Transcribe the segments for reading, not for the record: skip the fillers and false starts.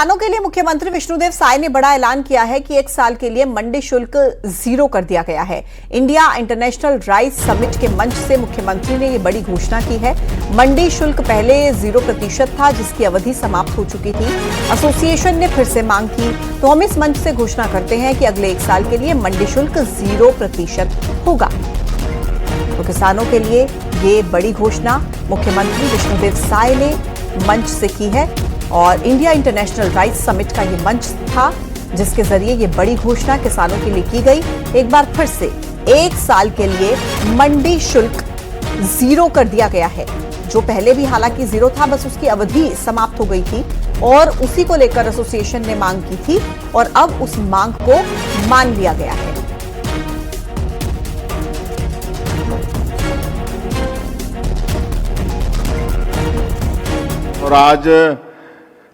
किसानों के लिए मुख्यमंत्री विष्णुदेव साय ने बड़ा ऐलान किया है कि 1 साल के लिए मंडी शुल्क 0 कर दिया गया है। इंडिया इंटरनेशनल राइस समिट के मंच से मुख्यमंत्री ने ये बड़ी घोषणा की है। मंडी शुल्क पहले 0% था, जिसकी अवधि समाप्त हो चुकी थी। एसोसिएशन ने फिर से मांग की, तो हम इस मंच से घोषणा करते हैं कि अगले 1 साल के लिए मंडी शुल्क 0% होगा। तो किसानों के लिए ये बड़ी घोषणा मुख्यमंत्री विष्णुदेव साय ने मंच से की है और इंडिया इंटरनेशनल राइस समिट का ये मंच था, जिसके जरिए ये बड़ी घोषणा किसानों के लिए की गई। एक बार फिर से 1 साल के लिए मंडी शुल्क 0 कर दिया गया है, जो पहले भी हालांकि 0 था, बस उसकी अवधि समाप्त हो गई थी और उसी को लेकर एसोसिएशन ने मांग की थी और अब उस मांग को मान लिया गया है। और आज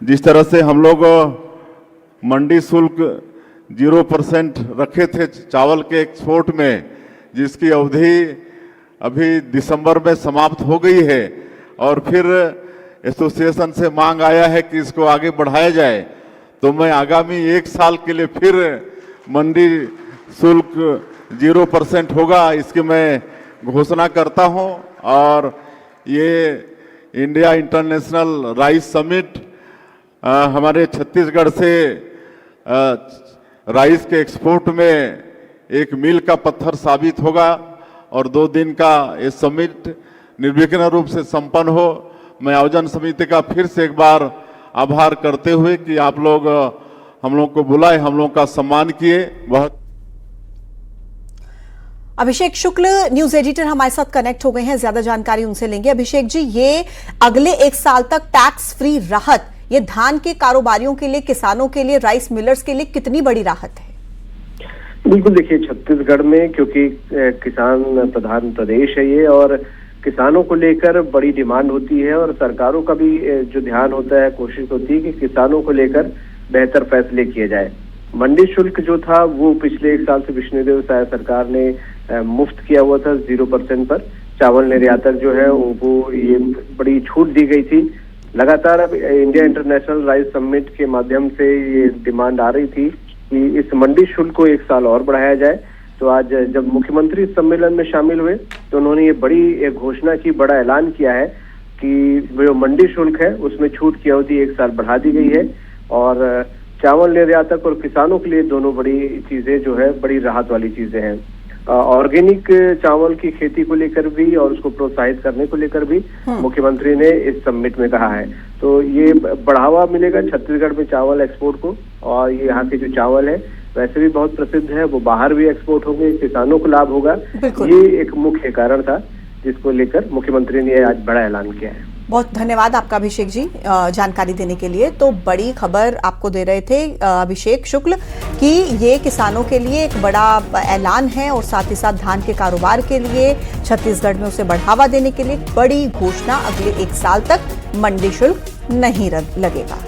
जिस तरह से हम लोग मंडी शुल्क 0% रखे थे चावल के एक्सपोर्ट में, जिसकी अवधि अभी दिसंबर में समाप्त हो गई है और फिर एसोसिएशन से मांग आया है कि इसको आगे बढ़ाया जाए, तो मैं आगामी 1 साल के लिए फिर मंडी शुल्क 0% होगा, इसकी मैं घोषणा करता हूं। और ये इंडिया इंटरनेशनल राइस समिट हमारे छत्तीसगढ़ से राइस के एक्सपोर्ट में एक मील का पत्थर साबित होगा और 2 दिन का ये समिट निर्विघ्न रूप से संपन्न हो। मैं आयोजन समिति का फिर से एक बार आभार करते हुए कि आप लोग हम लोग को बुलाए, हम लोग का सम्मान किए। बहुत अभिषेक शुक्ल न्यूज एडिटर हमारे साथ कनेक्ट हो गए हैं, ज्यादा जानकारी उनसे लेंगे। अभिषेक जी, ये अगले 1 साल तक टैक्स फ्री राहत, ये धान के कारोबारियों के लिए, किसानों के लिए, राइस मिलर्स के लिए कितनी बड़ी राहत है? बिल्कुल, देखिए छत्तीसगढ़ में क्योंकि किसान प्रधान प्रदेश है ये, और किसानों को लेकर बड़ी डिमांड होती है और सरकारों का भी जो ध्यान होता है, कोशिश होती है कि किसानों को लेकर बेहतर फैसले किए जाए। मंडी शुल्क जो था वो पिछले 1 साल से विष्णुदेव साय सरकार ने मुफ्त किया हुआ था 0% पर। चावल निर्यातक जो है उनको ये बड़ी छूट दी गई थी। लगातार अब इंडिया इंटरनेशनल राइस समिट के माध्यम से ये डिमांड आ रही थी कि इस मंडी शुल्क को 1 साल और बढ़ाया जाए। तो आज जब मुख्यमंत्री सम्मेलन में शामिल हुए तो उन्होंने ये बड़ी एक घोषणा की, बड़ा ऐलान किया है कि जो मंडी शुल्क है उसमें छूट की अवधि 1 साल बढ़ा दी गई है और चावल निर्यातक और किसानों के लिए दोनों बड़ी चीजें जो है, बड़ी राहत वाली चीजें हैं। ऑर्गेनिक चावल की खेती को लेकर भी और उसको प्रोत्साहित करने को लेकर भी मुख्यमंत्री ने इस समिट में कहा है। तो ये बढ़ावा मिलेगा छत्तीसगढ़ में चावल एक्सपोर्ट को, और ये यहाँ के जो चावल है वैसे भी बहुत प्रसिद्ध है, वो बाहर भी एक्सपोर्ट होंगे, किसानों को लाभ होगा। ये एक मुख्य कारण था जिसको लेकर मुख्यमंत्री ने आज बड़ा ऐलान किया है। बहुत धन्यवाद आपका अभिषेक जी जानकारी देने के लिए। तो बड़ी खबर आपको दे रहे थे अभिषेक शुक्ल कि ये किसानों के लिए एक बड़ा ऐलान है और साथ ही साथ धान के कारोबार के लिए, छत्तीसगढ़ में उसे बढ़ावा देने के लिए बड़ी घोषणा, अगले 1 साल तक मंडी शुल्क नहीं लगेगा।